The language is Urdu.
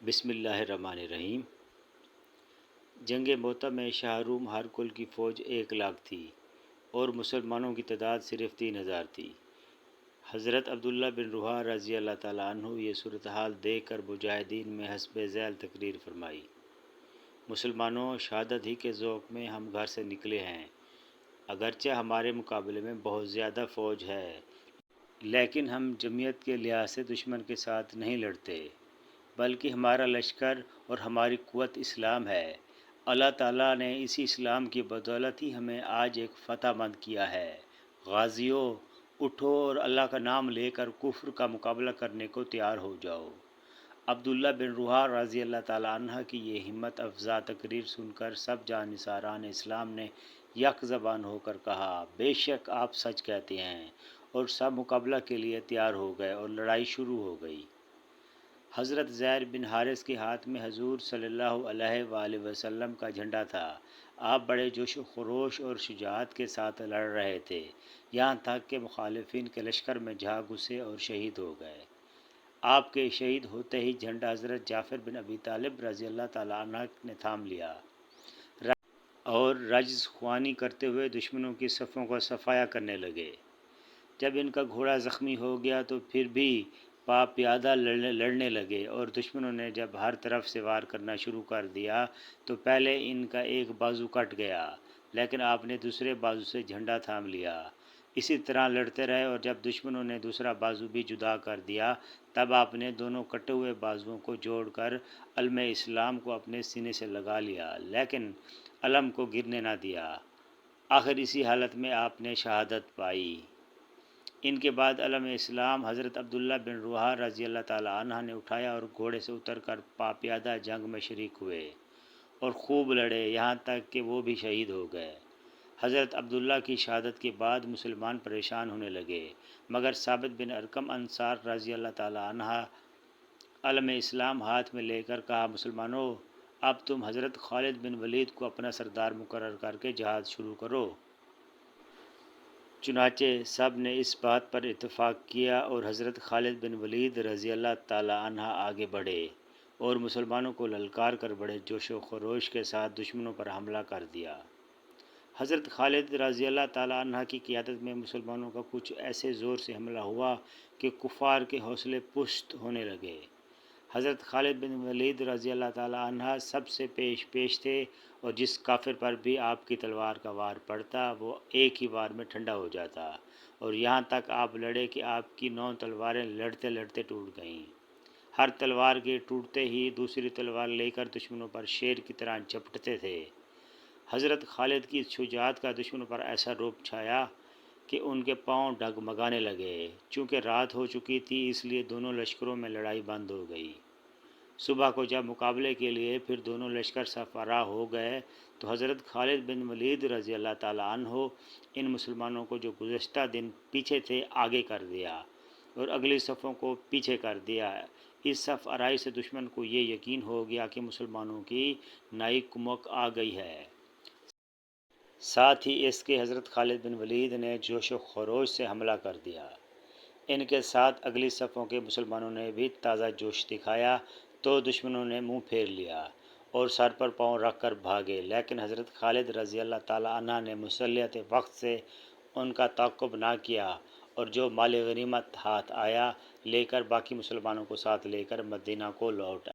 بسم اللہ الرحمن الرحیم۔ جنگ موتا میں شاہ روم ہرکل کی فوج 1,00,000 تھی اور مسلمانوں کی تعداد صرف 3,000 تھی۔ حضرت عبداللہ بن رواحہ رضی اللہ تعالیٰ عنہ یہ صورتحال دیکھ کر مجاہدین میں حسب ذیل تقریر فرمائی: مسلمانوں، شہادت ہی کے ذوق میں ہم گھر سے نکلے ہیں۔ اگرچہ ہمارے مقابلے میں بہت زیادہ فوج ہے، لیکن ہم جمعیت کے لحاظ سے دشمن کے ساتھ نہیں لڑتے، بلکہ ہمارا لشکر اور ہماری قوت اسلام ہے۔ اللہ تعالیٰ نے اسی اسلام کی بدولت ہی ہمیں آج ایک فتح مند کیا ہے۔ غازیوں، اٹھو اور اللہ کا نام لے کر کفر کا مقابلہ کرنے کو تیار ہو جاؤ۔ عبداللہ بن رواحہ رضی اللہ تعالیٰ عنہ کی یہ ہمت افزا تقریر سن کر سب جانثاران اسلام نے یک زبان ہو کر کہا: بے شک آپ سچ کہتے ہیں، اور سب مقابلہ کے لیے تیار ہو گئے اور لڑائی شروع ہو گئی۔ حضرت زید بن حارث کے ہاتھ میں حضور صلی اللہ علیہ وآلہ وسلم کا جھنڈا تھا۔ آپ بڑے جوش و خروش اور شجاعت کے ساتھ لڑ رہے تھے، یہاں تک کہ مخالفین کے لشکر میں جا گھسے اور شہید ہو گئے۔ آپ کے شہید ہوتے ہی جھنڈا حضرت جعفر بن ابی طالب رضی اللہ تعالیٰ عنہ نے تھام لیا اور رجز خوانی کرتے ہوئے دشمنوں کی صفوں کو صفایا کرنے لگے۔ جب ان کا گھوڑا زخمی ہو گیا تو پھر بھی پیادہ لڑنے لگے، اور دشمنوں نے جب ہر طرف سے وار کرنا شروع کر دیا تو پہلے ان کا ایک بازو کٹ گیا، لیکن آپ نے دوسرے بازو سے جھنڈا تھام لیا۔ اسی طرح لڑتے رہے، اور جب دشمنوں نے دوسرا بازو بھی جدا کر دیا تب آپ نے دونوں کٹے ہوئے بازوؤں کو جوڑ کر علم اسلام کو اپنے سینے سے لگا لیا، لیکن علم کو گرنے نہ دیا۔ آخر اسی حالت میں آپ نے شہادت پائی۔ ان کے بعد علم اسلام حضرت عبداللہ بن رواحہ رضی اللہ تعالیٰ عنہ نے اٹھایا اور گھوڑے سے اتر کر پیادہ جنگ میں شریک ہوئے اور خوب لڑے، یہاں تک کہ وہ بھی شہید ہو گئے۔ حضرت عبداللہ کی شہادت کے بعد مسلمان پریشان ہونے لگے، مگر ثابت بن ارقم انصار رضی اللہ تعالیٰ عنہ علم اسلام ہاتھ میں لے کر کہا: مسلمانوں، اب تم حضرت خالد بن ولید کو اپنا سردار مقرر کر کے جہاد شروع کرو۔ چنانچہ سب نے اس بات پر اتفاق کیا اور حضرت خالد بن ولید رضی اللہ تعالیٰ عنہ آگے بڑھے اور مسلمانوں کو للکار کر بڑے جوش و خروش کے ساتھ دشمنوں پر حملہ کر دیا۔ حضرت خالد رضی اللہ تعالیٰ عنہ کی قیادت میں مسلمانوں کا کچھ ایسے زور سے حملہ ہوا کہ کفار کے حوصلے پست ہونے لگے۔ حضرت خالد بن ولید رضی اللہ تعالیٰ عنہ سب سے پیش تھے، اور جس کافر پر بھی آپ کی تلوار کا وار پڑتا وہ ایک ہی وار میں ٹھنڈا ہو جاتا، اور یہاں تک آپ لڑے کہ آپ کی 9 تلواریں لڑتے لڑتے ٹوٹ گئیں۔ ہر تلوار کے ٹوٹتے ہی دوسری تلوار لے کر دشمنوں پر شیر کی طرح جھپٹتے تھے۔ حضرت خالد کی شجاعت کا دشمنوں پر ایسا رعب چھایا کہ ان کے پاؤں ڈگمگانے لگے۔ چونکہ رات ہو چکی تھی، اس لیے دونوں لشکروں میں لڑائی بند ہو گئی۔ صبح کو جب مقابلے کے لیے پھر دونوں لشکر سرفراہ ہو گئے تو حضرت خالد بن ولید رضی اللہ تعالیٰ عنہ ان مسلمانوں کو جو گزشتہ دن پیچھے تھے آگے کر دیا اور اگلی صفوں کو پیچھے کر دیا۔ اس صف آرائی سے دشمن کو یہ یقین ہو گیا کہ مسلمانوں کی نئی کمک آ گئی ہے۔ ساتھ ہی اس کے حضرت خالد بن ولید نے جوش و خروش سے حملہ کر دیا۔ ان کے ساتھ اگلی صفوں کے مسلمانوں نے بھی تازہ جوش دکھایا تو دشمنوں نے منہ پھیر لیا اور سر پر پاؤں رکھ کر بھاگے، لیکن حضرت خالد رضی اللہ تعالیٰ عنہ نے مصلحت وقت سے ان کا تعاقب نہ کیا اور جو مال غنیمت ہاتھ آیا لے کر باقی مسلمانوں کو ساتھ لے کر مدینہ کو لوٹ